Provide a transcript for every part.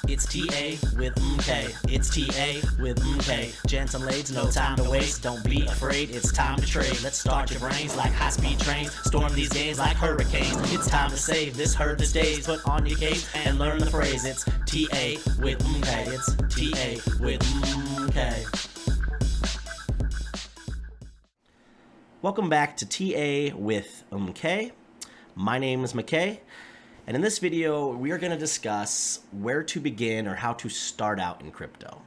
It's TA with MK. It's TA with MK. Gents and ladies, no time to waste. Don't be afraid, it's time to trade. Let's start your brains like high-speed trains. Storm these games like hurricanes. It's time to save this herd this days. Put on your cape and learn the phrase. It's TA with MK. It's TA with MK. Welcome back to TA with MK. My name is McKay. And in this video, we are going to discuss where to begin or how to start out in crypto.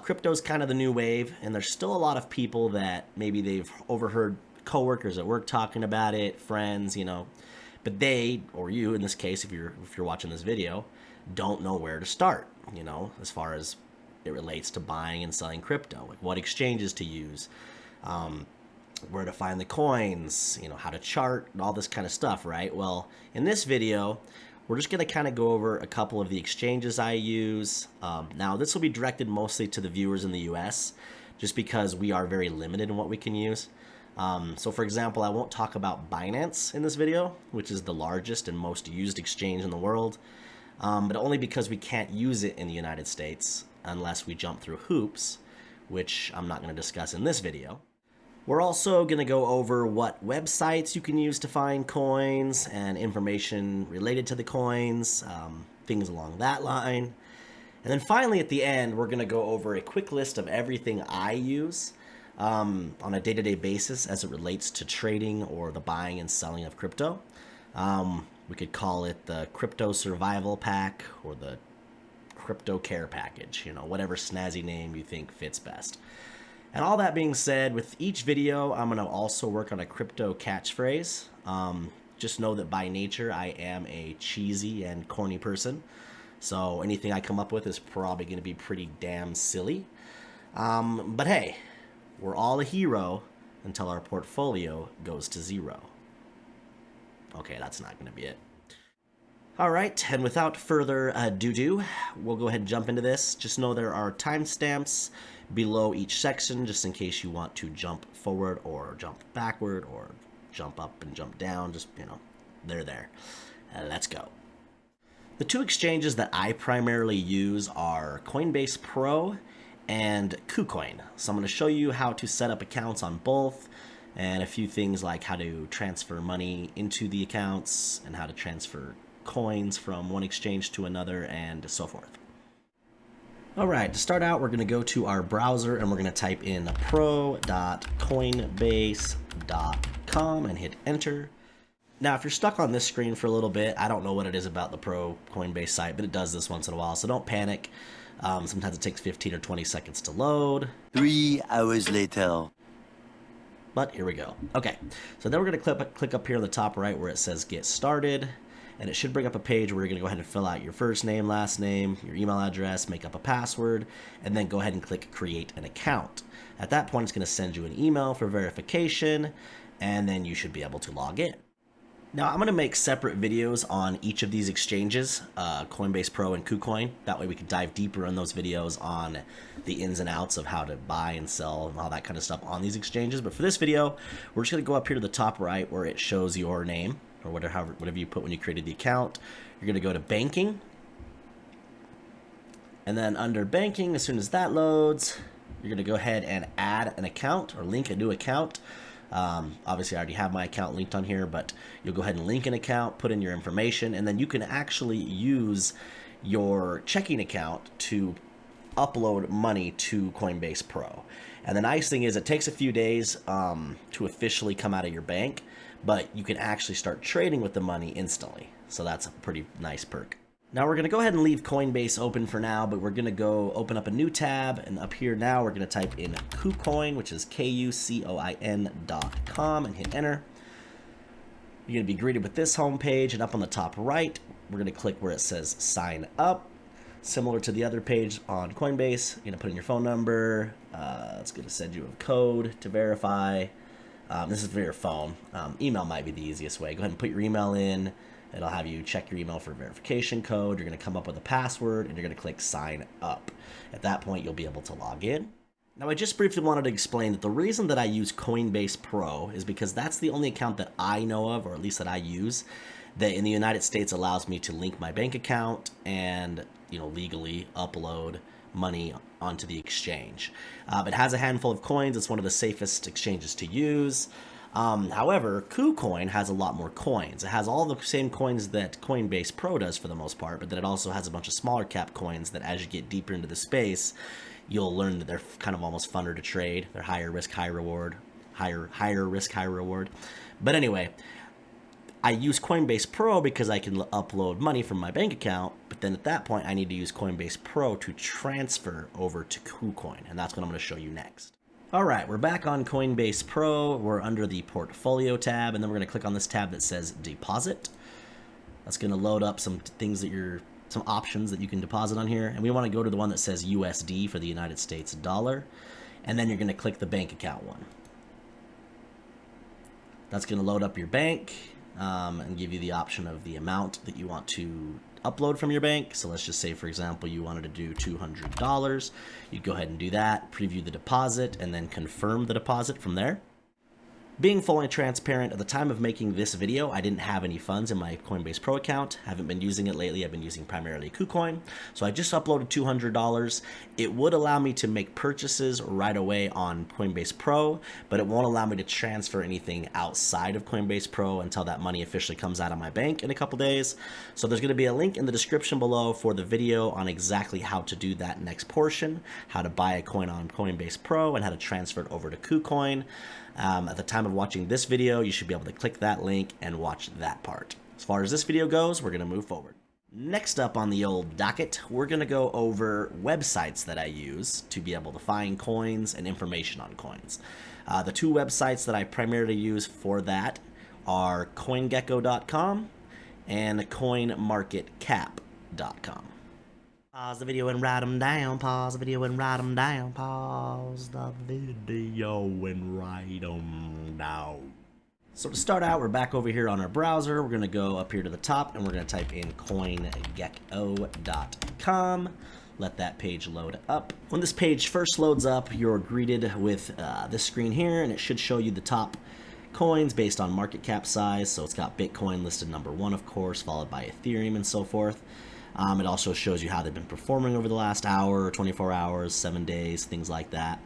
Crypto is kind of the new wave, and there's still a lot of people that maybe they've overheard coworkers at work talking about it, friends, but they, or you in this case, if you're watching this video, don't know where to start, as far as it relates to buying and selling crypto, like what exchanges to use, where to find the coins, how to chart, and all this kind of stuff, right? Well, in this video, we're just going to kind of go over a couple of the exchanges I use. Now, this will be directed mostly to the viewers in the US, just because we are very limited in what we can use. So, for example, I won't talk about Binance in this video, which is the largest and most used exchange in the world, but only because we can't use it in the United States unless we jump through hoops, which I'm not going to discuss in this video. We're also going to go over what websites you can use to find coins and information related to the coins, things along that line. And then finally at the end, we're going to go over a quick list of everything I use on a day-to-day basis as it relates to trading or the buying and selling of crypto. We could call it the Crypto Survival Pack or the Crypto Care Package, whatever snazzy name you think fits best. And all that being said, with each video, I'm going to also work on a crypto catchphrase. Just know that by nature, I am a cheesy and corny person. So anything I come up with is probably going to be pretty damn silly. But hey, we're all a hero until our portfolio goes to zero. Okay, that's not going to be it. All right, and without further ado, we'll go ahead and jump into this. Just know there are timestamps below each section, just in case you want to jump forward or jump backward or jump up and jump down. Just, they're there. Let's go. The two exchanges that I primarily use are Coinbase Pro and Kucoin. So I'm going to show you how to set up accounts on both and a few things like how to transfer money into the accounts and how to transfer coins from one exchange to another and so forth. All right, to start out, we're going to go to our browser and we're going to type in pro.coinbase.com and hit enter. Now, if you're stuck on this screen for a little bit, I don't know what it is about the Pro Coinbase site, but it does this once in a while, so don't panic. Sometimes it takes 15 or 20 seconds to load. 3 hours later. But here we go. Okay, so then we're going to click up here on the top right where it says get started. And it should bring up a page where you're going to go ahead and fill out your first name, last name, your email address, make up a password, and then go ahead and click create an account. At that point, it's going to send you an email for verification, and then you should be able to log in. Now, I'm going to make separate videos on each of these exchanges, Coinbase Pro and Kucoin. That way we can dive deeper in those videos on the ins and outs of how to buy and sell and all that kind of stuff on these exchanges. But for this video, we're just going to go up here to the top right where it shows your name, or whatever you put when you created the account. You're going to go to banking. And then under banking, as soon as that loads, you're going to go ahead and add an account or link a new account. Obviously, I already have my account linked on here, but you'll go ahead and link an account, put in your information, and then you can actually use your checking account to upload money to Coinbase Pro. And the nice thing is it takes a few days to officially come out of your bank, but you can actually start trading with the money instantly. So that's a pretty nice perk. Now we're going to go ahead and leave Coinbase open for now, but we're going to go open up a new tab, and up here now we're going to type in Kucoin, which is KUCOIN.com, and hit enter. You're going to be greeted with this home page, and up on the top right, we're going to click where it says sign up. Similar to the other page on Coinbase, you're going to put in your phone number. It's going to send you a code to verify. This is for your phone. Email might be the easiest way. Go ahead and put your email in. It'll have you check your email for a verification code. You're going to come up with a password, and you're going to click sign up. At that point, you'll be able to log in. Now, I just briefly wanted to explain that the reason that I use Coinbase Pro is because that's the only account that I know of, or at least that I use, that in the United States allows me to link my bank account and, legally upload money onto the exchange. It has a handful of coins. It's one of the safest exchanges to use. However, Kucoin has a lot more coins. It has all the same coins that Coinbase Pro does for the most part, but then it also has a bunch of smaller cap coins that as you get deeper into the space, you'll learn that they're kind of almost funner to trade. They're higher risk, high reward, higher risk, high reward. But anyway, I use Coinbase Pro because I can upload money from my bank account, but then at that point I need to use Coinbase Pro to transfer over to Kucoin, and that's what I'm going to show you next. All right, we're back on Coinbase Pro. We're under the Portfolio tab, and then we're going to click on this tab that says Deposit. That's going to load up some options that you can deposit on here, and we want to go to the one that says USD for the United States dollar, and then you're going to click the bank account one. That's going to load up your bank and give you the option of the amount that you want to upload from your bank. So let's just say, for example, you wanted to do $200. You'd go ahead and do that, preview the deposit, and then confirm the deposit from there. Being fully transparent, at the time of making this video, I didn't have any funds in my Coinbase Pro account. Haven't been using it lately. I've been using primarily Kucoin. So I just uploaded $200. It would allow me to make purchases right away on Coinbase Pro, but it won't allow me to transfer anything outside of Coinbase Pro until that money officially comes out of my bank in a couple days. So there's going to be a link in the description below for the video on exactly how to do that next portion, how to buy a coin on Coinbase Pro and how to transfer it over to Kucoin. At the time of watching this video, you should be able to click that link and watch that part. As far as this video goes, we're going to move forward. Next up on the old docket, we're going to go over websites that I use to be able to find coins and information on coins. The two websites that I primarily use for that are CoinGecko.com and CoinMarketCap.com. Pause the video and write them down. Pause the video and write them down. Pause the video and write them down. So to start out, we're back over here on our browser. We're going to go up here to the top and we're going to type in CoinGecko.com. Let that page load up. When this page first loads up, you're greeted with this screen here, and it should show you the top coins based on market cap size. So it's got Bitcoin listed number 1, of course, followed by Ethereum and so forth. It also shows you how they've been performing over the last hour, 24 hours, 7 days, things like that.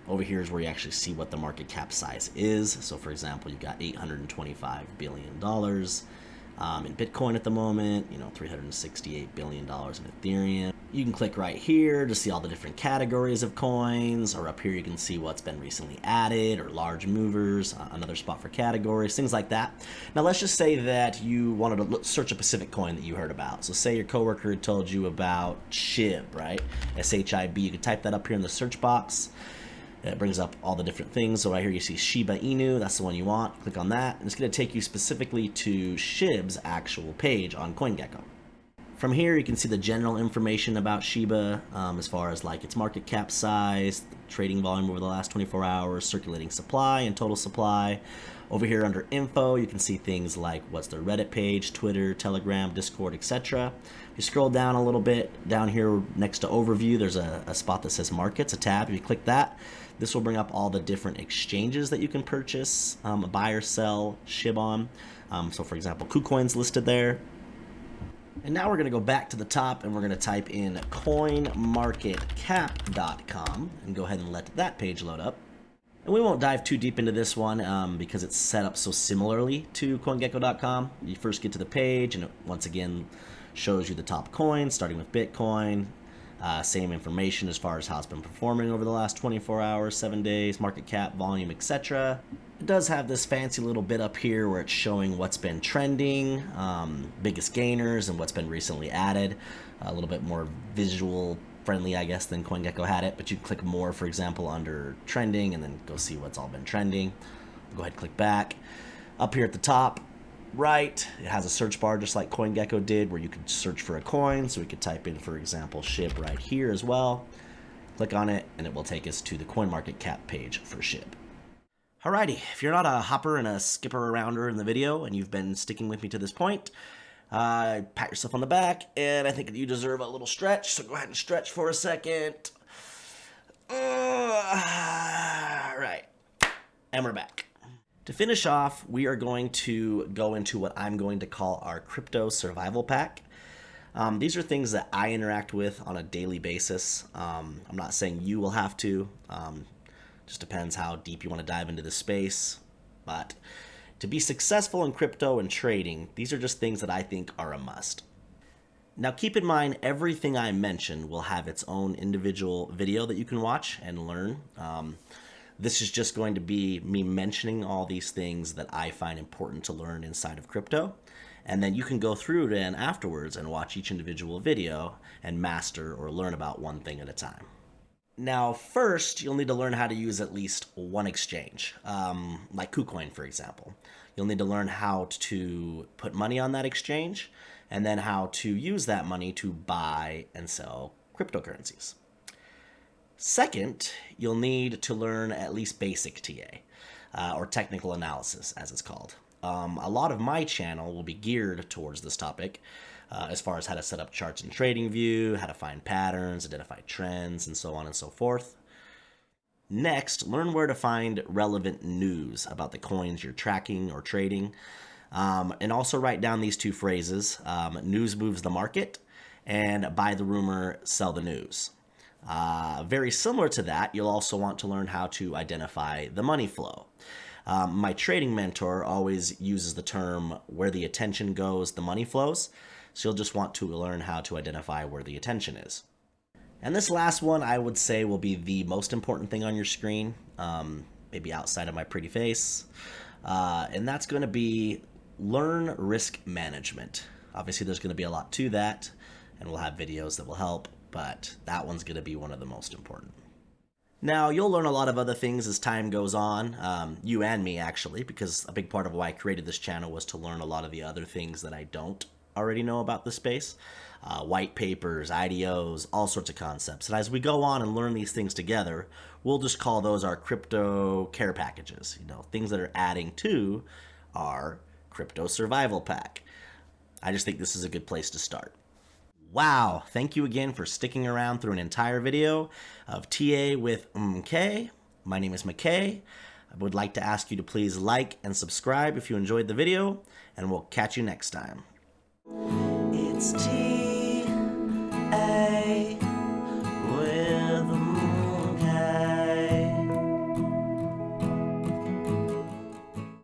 Over here is where you actually see what the market cap size is. So for example, you've got $825 billion in Bitcoin at the moment, $368 billion in Ethereum. You can click right here to see all the different categories of coins, or up here you can see what's been recently added, or large movers, another spot for categories, things like that. Now let's just say that you wanted to search a specific coin that you heard about. So say your coworker had told you about SHIB, right? S-H-I-B. You could type that up here in the search box. It brings up all the different things. So right here you see Shiba Inu, that's the one you want. Click on that, and it's going to take you specifically to SHIB's actual page on CoinGecko. From here you can see the general information about Shiba, as far as like its market cap size, trading volume over the last 24 hours, circulating supply and total supply. Over here under info you can see things like what's their Reddit page, Twitter, Telegram, Discord, etc. If you scroll down a little bit, down here next to overview there's a spot that says markets, a tab. If you click that, this will bring up all the different exchanges that you can purchase, buy or sell SHIB on. So for example, Kucoin's listed there. And now we're going to go back to the top and we're going to type in CoinMarketCap.com and go ahead and let that page load up. And we won't dive too deep into this one because it's set up so similarly to CoinGecko.com. You first get to the page and it once again shows you the top coins, starting with Bitcoin. Same information as far as how it's been performing over the last 24 hours, 7 days, market cap, volume, etc. It does have this fancy little bit up here where it's showing what's been trending, biggest gainers, and what's been recently added. A little bit more visual friendly, I guess, than CoinGecko had it, but you can click more, for example, under trending and then go see what's all been trending. Go ahead and click back. Up here at the top right, it has a search bar just like CoinGecko did where you could search for a coin. So we could type in, for example, SHIB right here as well. Click on it and it will take us to the CoinMarketCap page for SHIB. Alrighty, if you're not a hopper and a skipper arounder in the video and you've been sticking with me to this point, pat yourself on the back, and I think you deserve a little stretch, so go ahead and stretch for a second. Right, and we're back. To finish off, we are going to go into what I'm going to call our crypto survival pack. These are things that I interact with on a daily basis. I'm not saying you will have to. Just depends how deep you want to dive into the space. But to be successful in crypto and trading, these are just things that I think are a must. Now keep in mind, everything I mentioned will have its own individual video that you can watch and learn. This is just going to be me mentioning all these things that I find important to learn inside of crypto. And then you can go through then afterwards and watch each individual video and master or learn about one thing at a time. Now, first, you'll need to learn how to use at least one exchange, like Kucoin, for example. You'll need to learn how to put money on that exchange and then how to use that money to buy and sell cryptocurrencies. Second, you'll need to learn at least basic TA, or technical analysis, as it's called. A lot of my channel will be geared towards this topic, as far as how to set up charts in TradingView, how to find patterns, identify trends, and so on and so forth. Next, learn where to find relevant news about the coins you're tracking or trading, and also write down these two phrases, news moves the market, and buy the rumor, sell the news. Very similar to that, you'll also want to learn how to identify the money flow. My trading mentor always uses the term where the attention goes, the money flows. So you'll just want to learn how to identify where the attention is. And this last one I would say will be the most important thing on your screen, maybe outside of my pretty face. And that's going to be learn risk management. Obviously there's going to be a lot to that, and we'll have videos that will help, but that one's going to be one of the most important. Now, you'll learn a lot of other things as time goes on, you and me actually, because a big part of why I created this channel was to learn a lot of the other things that I don't already know about the space. White papers, IDOs, all sorts of concepts. And as we go on and learn these things together, we'll just call those our crypto care packages, things that are adding to our crypto survival pack. I just think this is a good place to start. Wow, thank you again for sticking around through an entire video of TA with MK. My name is McKay. I would like to ask you to please like and subscribe if you enjoyed the video, and we'll catch you next time. It's TA.